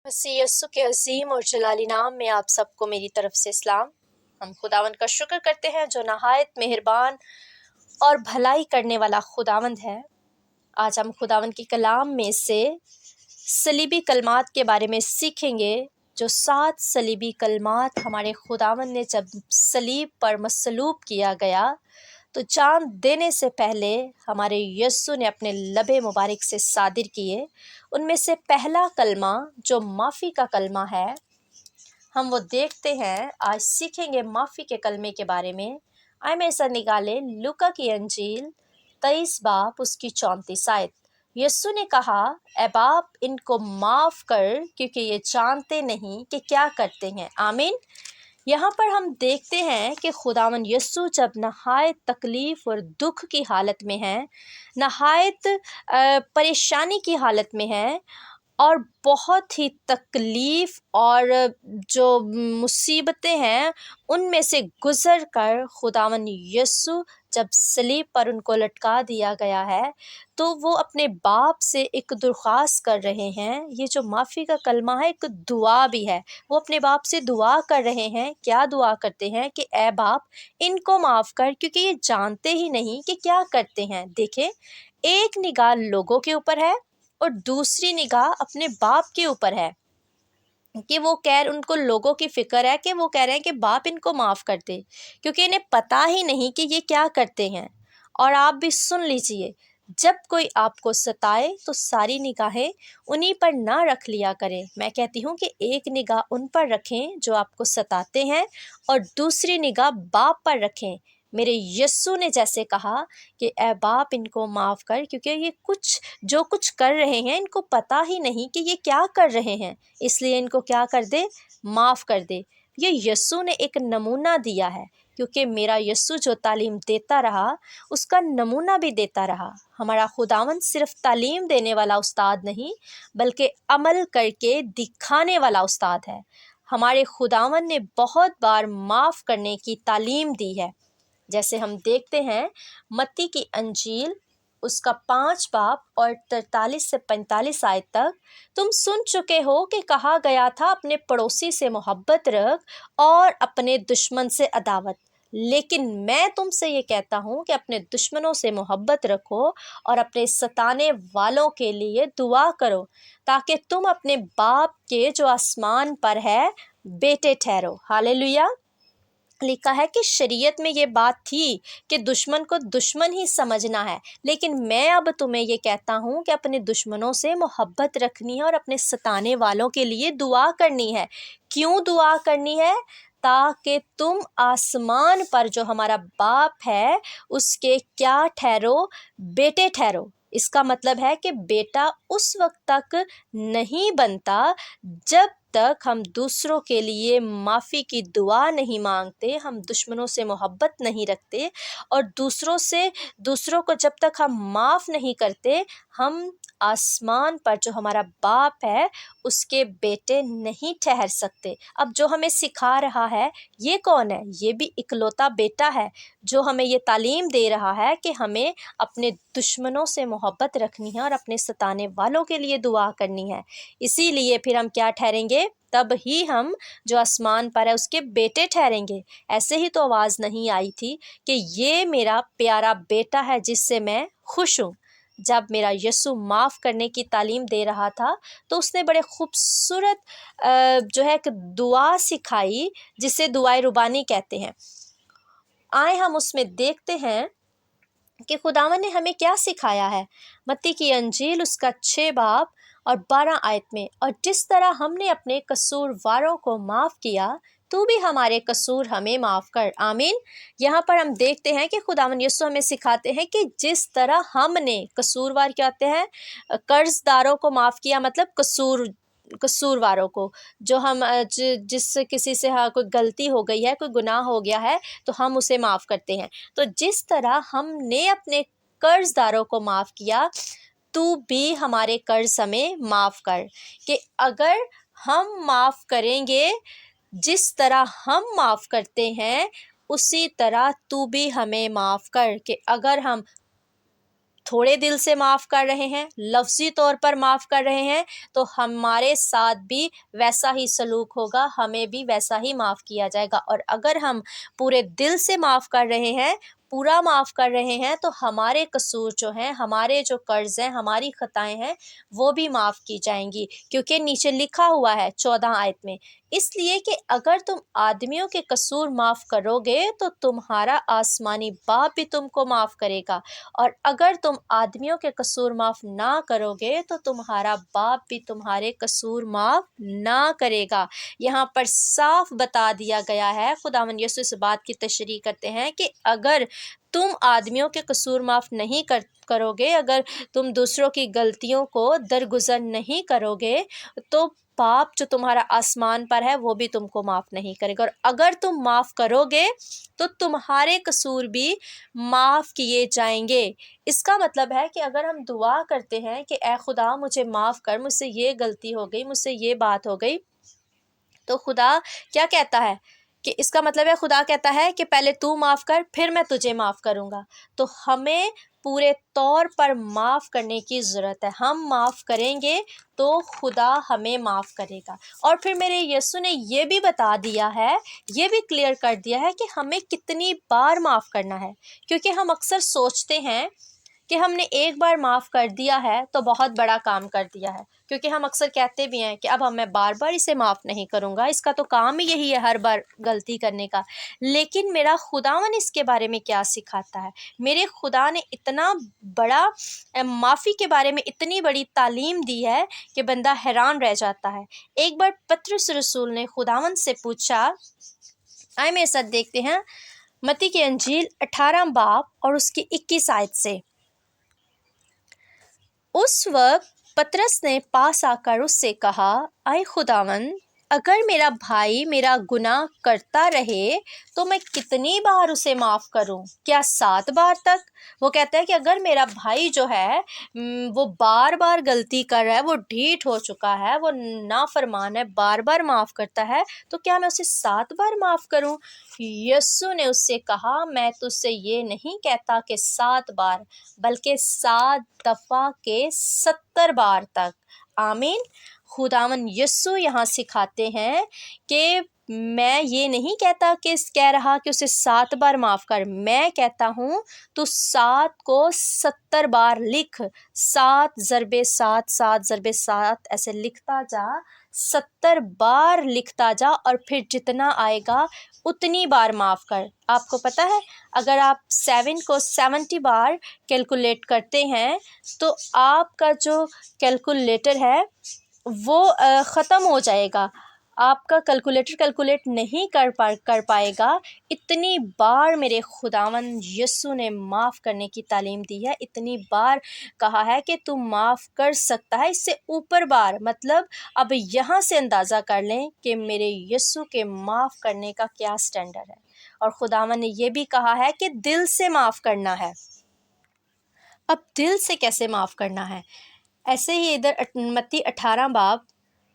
मसीह यस्सु के अजीम और जलाली नाम में आप सबको मेरी तरफ से सलाम। हम खुदावंद का शुक्र करते हैं जो नहायत मेहरबान और भलाई करने वाला खुदावंद है। आज हम खुदावंद की कलाम में से सलीबी कलमात के बारे में सीखेंगे। जो 7 सलीबी कलमात हमारे खुदावंद ने जब सलीब पर मसलूब किया गया तो जान देने से पहले हमारे यस्सु ने अपने लबे मुबारक से सादिर किए। उनमें से पहला कलमा जो माफ़ी का कलमा है, हम वो देखते हैं। आज सीखेंगे माफ़ी के कलमे के बारे में। आए में ऐसा निकाले लूका की अंजील 23 बाब उसकी 34 आयत। यस्सु ने कहा, ए बाप इनको माफ़ कर क्योंकि ये जानते नहीं कि क्या करते हैं। आमीन। यहाँ पर हम देखते हैं कि खुदावन यस्सु जब नहायत तकलीफ़ और दुख की हालत में है, नहायत परेशानी की हालत में है और बहुत ही तकलीफ़ और जो मुसीबतें हैं उनमें से गुज़र कर खुदावन यस्सु जब सलीब पर उनको लटका दिया गया है तो वो अपने बाप से एक दरख्वास्त कर रहे हैं। ये जो माफ़ी का कलमा है एक दुआ भी है। वो अपने बाप से दुआ कर रहे हैं। क्या दुआ करते हैं कि ए बाप इनको माफ़ कर क्योंकि ये जानते ही नहीं कि क्या करते हैं। देखें, एक निगाह लोगों के ऊपर है और दूसरी निगाह अपने बाप के ऊपर है कि वो उनको लोगों की फ़िक्र है कि वो कह रहे हैं कि बाप इनको माफ़ कर दे क्योंकि इन्हें पता ही नहीं कि ये क्या करते हैं। और आप भी सुन लीजिए, जब कोई आपको सताए तो सारी निगाहें उन्हीं पर ना रख लिया करें। मैं कहती हूँ कि एक निगाह उन पर रखें जो आपको सताते हैं और दूसरी निगाह बाप पर रखें। मेरे यस्सु ने जैसे कहा कि ए बाप इनको माफ़ कर क्योंकि ये जो कुछ कर रहे हैं इनको पता ही नहीं कि ये क्या कर रहे हैं, इसलिए इनको क्या कर दे, माफ़ कर दे। ये यस्सु ने एक नमूना दिया है क्योंकि मेरा यस्सु जो तालीम देता रहा उसका नमूना भी देता रहा। हमारा खुदावंद सिर्फ तालीम देने वाला उस्ताद नहीं बल्कि अमल करके दिखाने वाला उस्ताद है। हमारे खुदावंद ने बहुत बार माफ़ करने की तालीम दी है। जैसे हम देखते हैं मत्ती की अंजील उसका 5 बाब और 43 से 45 आयत तक, तुम सुन चुके हो कि कहा गया था अपने पड़ोसी से मोहब्बत रख और अपने दुश्मन से अदावत। लेकिन मैं तुमसे ये कहता हूँ कि अपने दुश्मनों से मोहब्बत रखो और अपने सताने वालों के लिए दुआ करो ताकि तुम अपने बाप के जो आसमान पर है बेटे ठहरो। हालेलुया। लिखा है कि शरीयत में ये बात थी कि दुश्मन को दुश्मन ही समझना है, लेकिन मैं अब तुम्हें ये कहता हूँ कि अपने दुश्मनों से मोहब्बत रखनी है और अपने सताने वालों के लिए दुआ करनी है। क्यों दुआ करनी है? ताकि तुम आसमान पर जो हमारा बाप है उसके क्या ठहरो, बेटे ठहरो। इसका मतलब है कि बेटा उस वक्त तक नहीं बनता जब तक हम दूसरों के लिए माफ़ी की दुआ नहीं मांगते, हम दुश्मनों से मोहब्बत नहीं रखते और दूसरों को जब तक हम माफ़ नहीं करते, हम आसमान पर जो हमारा बाप है उसके बेटे नहीं ठहर सकते। अब जो हमें सिखा रहा है ये कौन है? ये भी इकलौता बेटा है जो हमें ये तालीम दे रहा है कि हमें अपने दुश्मनों से मोहब्बत रखनी है और अपने सताने वालों के लिए दुआ करनी है। इसीलिए फिर हम क्या ठहरेंगे? तब ही हम जो आसमान पर है उसके बेटे ठहरेंगे। ऐसे ही तो आवाज़ नहीं आई थी कि ये मेरा प्यारा बेटा है जिससे मैं खुश हूँ। जब मेरा यस्सु माफ़ करने की तालीम दे रहा था तो उसने बड़े खूबसूरत जो है एक दुआ सिखाई जिसे दुआए रुबानी कहते हैं। आए हम उसमें देखते हैं कि खुदावन ने हमें क्या सिखाया है। मत्ती की अंजील उसका 6 बाब और 12 आयत में, और जिस तरह हमने अपने कसूरवारों को माफ़ किया तू भी हमारे कसूर हमें माफ़ कर। आमीन। यहाँ पर हम देखते हैं कि खुदावन यीशु हमें सिखाते हैं कि जिस तरह हमने, कसूरवार क्या होते हैं, कर्जदारों को माफ़ किया, मतलब कसूरवारों को, जो हम जिससे किसी से कोई गलती हो गई है, कोई गुनाह हो गया है तो हम उसे माफ़ करते हैं। तो जिस तरह हमने अपने कर्जदारों को माफ़ किया तू भी हमारे कर्ज हमें माफ़ कर। कि अगर हम माफ़ करेंगे, जिस तरह हम माफ़ करते हैं उसी तरह तू भी हमें माफ़ कर। कि अगर हम تھوڑے دل سے معاف کر رہے ہیں، لفظی طور پر معاف کر رہے ہیں، تو ہمارے ساتھ بھی ویسا ہی سلوک ہوگا، ہمیں بھی ویسا ہی معاف کیا جائے گا۔ اور اگر ہم پورے دل سے معاف کر رہے ہیں، پورا معاف کر رہے ہیں، تو ہمارے قصور جو ہیں، ہمارے جو قرض ہیں، ہماری خطائیں ہیں، وہ بھی معاف کی جائیں گی، کیونکہ نیچے لکھا ہوا ہے 14 آیت میں، اس لیے کہ اگر تم آدمیوں کے قصور معاف کرو گے تو تمہارا آسمانی باپ بھی تم کو معاف کرے گا، اور اگر تم آدمیوں کے قصور معاف نہ کرو گے تو تمہارا باپ بھی تمہارے قصور معاف نہ کرے گا۔ یہاں پر صاف بتا دیا گیا ہے، خداوند یسوع اس بات کی تشریح کرتے ہیں کہ اگر تم آدمیوں کے قصور معاف نہیں کرو گے، اگر تم دوسروں کی غلطیوں کو درگزر نہیں کرو گے، تو باپ جو تمہارا آسمان پر ہے وہ بھی تم کو معاف نہیں کرے گا، اور اگر تم معاف کرو گے تو تمہارے قصور بھی معاف کیے جائیں گے۔ اس کا مطلب ہے کہ اگر ہم دعا کرتے ہیں کہ اے خدا مجھے معاف کر، مجھ سے یہ غلطی ہو گئی، مجھ سے یہ بات ہو گئی، تو خدا کیا کہتا ہے کہ اس کا مطلب ہے خدا کہتا ہے کہ پہلے تو معاف کر، پھر میں تجھے معاف کروں گا۔ تو ہمیں پورے طور پر معاف کرنے کی ضرورت ہے، ہم معاف کریں گے تو خدا ہمیں معاف کرے گا۔ اور پھر میرے یسوع نے یہ بھی بتا دیا ہے، یہ بھی کلیئر کر دیا ہے کہ ہمیں کتنی بار معاف کرنا ہے، کیونکہ ہم اکثر سوچتے ہیں کہ ہم نے ایک بار معاف کر دیا ہے تو بہت بڑا کام کر دیا ہے، کیونکہ ہم اکثر کہتے بھی ہیں کہ اب میں بار بار اسے معاف نہیں کروں گا، اس کا تو کام ہی یہی ہے ہر بار غلطی کرنے کا۔ لیکن میرا خداوند اس کے بارے میں کیا سکھاتا ہے؟ میرے خدا نے اتنا بڑا معافی کے بارے میں اتنی بڑی تعلیم دی ہے کہ بندہ حیران رہ جاتا ہے۔ ایک بار پطرس رسول نے خداوند سے پوچھا، آئے میرے ساتھ دیکھتے ہیں متی کی انجیل 18 باب اور اس کی 21 آیت سے۔ اس وقت پطرس نے پاس آ کر اس سے کہا، اے خداوند، اگر میرا بھائی میرا گناہ کرتا رہے تو میں کتنی بار اسے معاف کروں؟ کیا 7 بار تک؟ وہ کہتا ہے کہ اگر میرا بھائی جو ہے وہ بار بار غلطی کر رہا ہے، وہ ڈھیٹ ہو چکا ہے، وہ نافرمان ہے، بار بار معاف کرتا ہے، تو کیا میں اسے 7 بار معاف کروں؟ یسوع نے اس سے کہا، میں تجھ سے یہ نہیں کہتا کہ 7 بار، بلکہ 7 دفعہ کے 70 بار تک۔ آمین۔ خداوند یسوع یہاں سکھاتے ہیں کہ میں یہ نہیں کہہ رہا کہ اسے 7 بار معاف کر، میں کہتا ہوں تو 7 کو 70 بار لکھ، 7 ضرب 7 7 ضرب 7 ایسے لکھتا جا، 70 بار لکھتا جا، اور پھر جتنا آئے گا اتنی بار معاف کر۔ آپ کو پتہ ہے اگر آپ 7 کو 70 بار کیلکولیٹ کرتے ہیں تو آپ کا جو کیلکولیٹر ہے وہ ختم ہو جائے گا، آپ کا کیلکولیٹر کیلکولیٹ نہیں کر پائے گا۔ اتنی بار میرے خداوند یسوع نے معاف کرنے کی تعلیم دی ہے، اتنی بار کہا ہے کہ تو معاف کر سکتا ہے، اس سے اوپر بار۔ مطلب اب یہاں سے اندازہ کر لیں کہ میرے یسوع کے معاف کرنے کا کیا سٹینڈرڈ ہے۔ اور خداوند نے یہ بھی کہا ہے کہ دل سے معاف کرنا ہے۔ اب دل سے کیسے معاف کرنا ہے؟ ایسے ہی ادھر متی 18 باب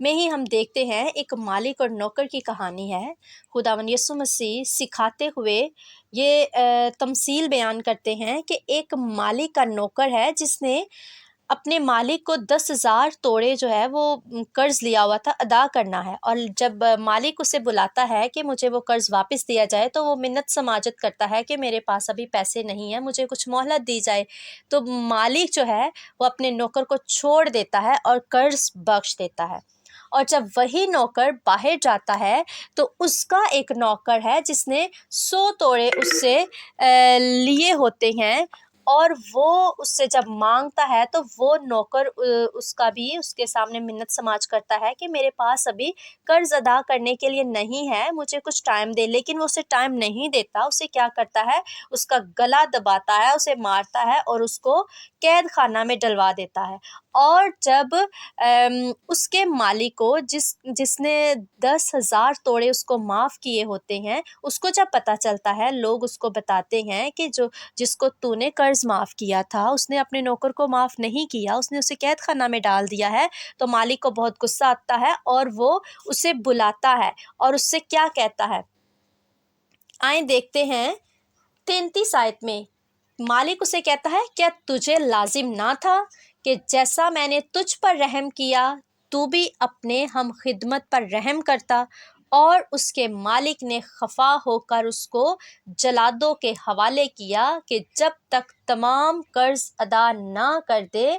میں ہی ہم دیکھتے ہیں ایک مالک اور نوکر کی کہانی ہے۔ خداوند یسوع مسیح سکھاتے ہوئے یہ تمثیل بیان کرتے ہیں کہ ایک مالک کا نوکر ہے جس نے اپنے مالک کو 10,000 توڑے جو ہے وہ قرض لیا ہوا تھا، ادا کرنا ہے، اور جب مالک اسے بلاتا ہے کہ مجھے وہ قرض واپس دیا جائے تو وہ منت سماجت کرتا ہے کہ میرے پاس ابھی پیسے نہیں ہیں، مجھے کچھ مہلت دی جائے۔ تو مالک جو ہے وہ اپنے نوکر کو چھوڑ دیتا ہے اور قرض بخش دیتا ہے، اور جب وہی نوکر باہر جاتا ہے تو اس کا ایک نوکر ہے جس نے 100 توڑے اس سے لیے ہوتے ہیں، اور وہ اس سے جب مانگتا ہے تو وہ نوکر اس کا بھی اس کے سامنے منت سماج کرتا ہے کہ میرے پاس ابھی قرض ادا کرنے کے لیے نہیں ہے، مجھے کچھ ٹائم دے، لیکن وہ اسے ٹائم نہیں دیتا، اسے کیا کرتا ہے، اس کا گلا دباتا ہے، اسے مارتا ہے اور اس کو قید خانہ میں ڈلوا دیتا ہے۔ اور جب اس کے مالک کو جس نے 10,000 توڑے اس کو معاف کیے ہوتے ہیں، اس کو جب پتہ چلتا ہے، لوگ اس کو بتاتے ہیں کہ جس کو تو نے قرض معاف کیا تھا اس نے اپنے نوکر کو معاف نہیں کیا، اس نے اسے قید خانہ میں ڈال دیا ہے، تو مالک کو بہت غصہ آتا ہے اور وہ اسے بلاتا ہے اور اس سے کیا کہتا ہے، آئیں دیکھتے ہیں 33 آیت میں मालिक उसे कहता है, क्या तुझे लाजिम ना था कि जैसा मैंने तुझ पर रहम किया तू भी अपने हम खिदमत पर रहम करता। और उसके मालिक ने खफा होकर उसको जल्लादों के हवाले किया कि जब तक तमाम कर्ज अदा ना कर दे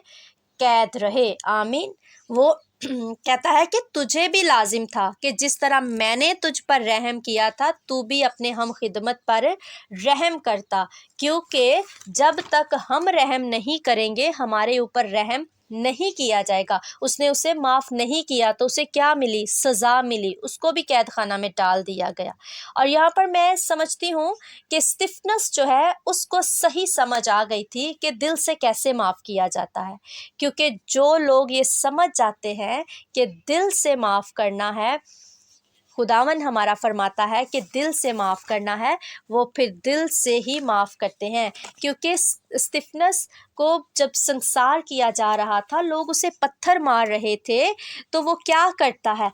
कैद रहे। आमीन। वो कहता है कि तुझे भी लाजिम था कि जिस तरह मैंने तुझ पर रहम किया था तू भी अपने हम खिदमत पर रहम करता, क्योंकि जब तक हम रहम नहीं करेंगे हमारे ऊपर रहम नहीं किया जाएगा। उसने उसे माफ़ नहीं किया तो उसे क्या मिली? सज़ा मिली, उसको भी कैद खाना में डाल दिया गया। और यहाँ पर मैं समझती हूँ कि स्टिफनस जो है उसको सही समझ आ गई थी कि दिल से कैसे माफ़ किया जाता है, क्योंकि जो लोग ये समझ जाते हैं कि दिल से माफ़ करना है, खुदावन हमारा फरमाता है कि दिल से माफ़ करना है, वो फिर दिल से ही माफ़ करते हैं। क्योंकि स्टिफनस को जब संसार किया जा रहा था, लोग उसे पत्थर मार रहे थे, तो वो क्या करता है?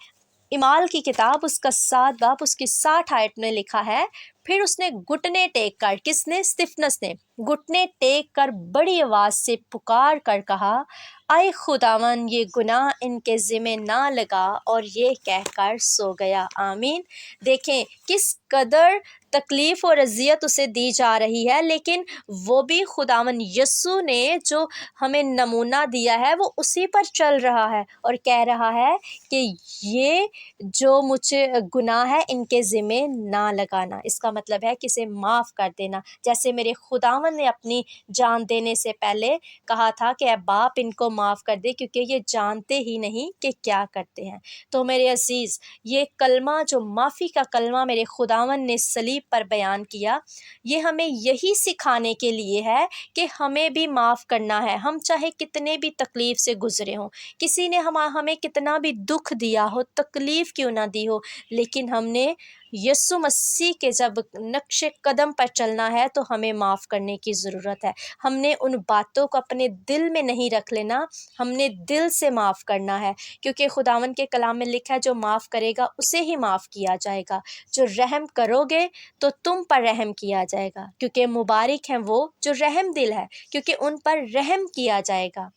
इमाल की किताब उसका 7 बाब उसकी 60 आयत में लिखा है, फिर उसने घुटने टेक कर, किसने? स्टिफनस ने घुटने टेक कर बड़ी आवाज़ से पुकार कर कहा, आए खुदावन ये गुनाह इनके ज़िम्मे ना लगा, और ये कहकर सो गया। आमीन। देखें किस कदर तकलीफ़ और अज़ियत उसे दी जा रही है, लेकिन वो भी खुदावन यस्सु ने जो हमें नमूना दिया है वो उसी पर चल रहा है और कह रहा है कि ये जो मुझे गुनाह है इनके ज़िम्मे ना लगाना। इसका मतलब है कि इसे माफ़ कर देना। जैसे मेरे खुदावन ने अपनी जान देने से पहले कहा था कि ऐ बाप इनको माफ़ कर दे, क्योंकि ये जानते ही नहीं कि क्या करते हैं। तो मेरे अज़ीज़, ये कलमा जो माफ़ी का कलमा मेरे खुदावन ने सलीब पर बयान किया, ये हमें यही सिखाने के लिए है कि हमें भी माफ़ करना है। हम चाहे कितने भी तकलीफ़ से गुज़रे हों, किसी ने हमें कितना भी दुख दिया हो, तकलीफ़ क्यों ना दी हो, लेकिन हमने यस्सु मसीह के जब नक्शे कदम पर चलना है तो हमें माफ़ करने की ज़रूरत है। हमने उन बातों को अपने दिल में नहीं रख लेना, हमने दिल से माफ़ करना है, क्योंकि खुदावन के कलाम में लिखा है जो माफ़ करेगा उसे ही माफ़ किया जाएगा। जो रहम करोगे तो तुम पर रहम किया जाएगा, क्योंकि मुबारक हैं वो जो रहम दिल है, क्योंकि उन पर रहम किया जाएगा।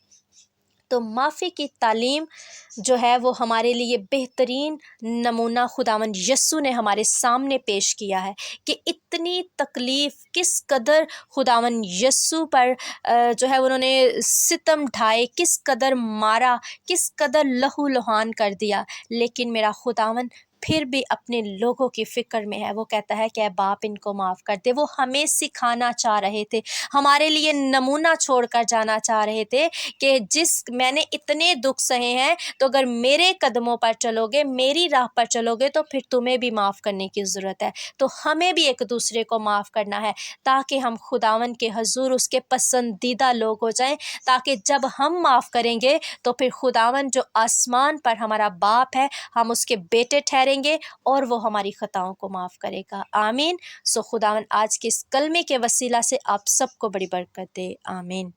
तो माफ़ी की तालीम जो है वो हमारे लिए बेहतरीन नमूना खुदावंद यस्सु ने हमारे सामने पेश किया है कि इतनी तकलीफ़ किस कदर खुदावंद यस्सु पर जो है उन्होंने सितम ढाए, किस कदर मारा, किस कदर लहू लुहान कर दिया, लेकिन मेरा खुदावंद फिर भी अपने लोगों की फ़िक्र में है। वो कहता है कि ऐ बाप इनको माफ़ कर दे। वो हमें सिखाना चाह रहे थे, हमारे लिए नमूना छोड़ कर जाना चाह रहे थे कि मैंने इतने दुख सहे हैं, तो अगर मेरे कदमों पर चलोगे, मेरी राह पर चलोगे, तो फिर तुम्हें भी माफ़ करने की ज़रूरत है। तो हमें भी एक दूसरे को माफ़ करना है, ताकि हम खुदावन के हज़ूर उसके पसंदीदा लोग हो जाएं, ताकि जब हम माफ़ करेंगे तो फिर खुदावन जो आसमान पर हमारा बाप है, हम उसके बेटे ठहरेंगे और वो हमारी ख़ताओं को माफ़ करेगा। आमीन। सो खुदावन आज के इस कलमे के वसीला से आप सबको बड़ी बरकत दे। आमीन।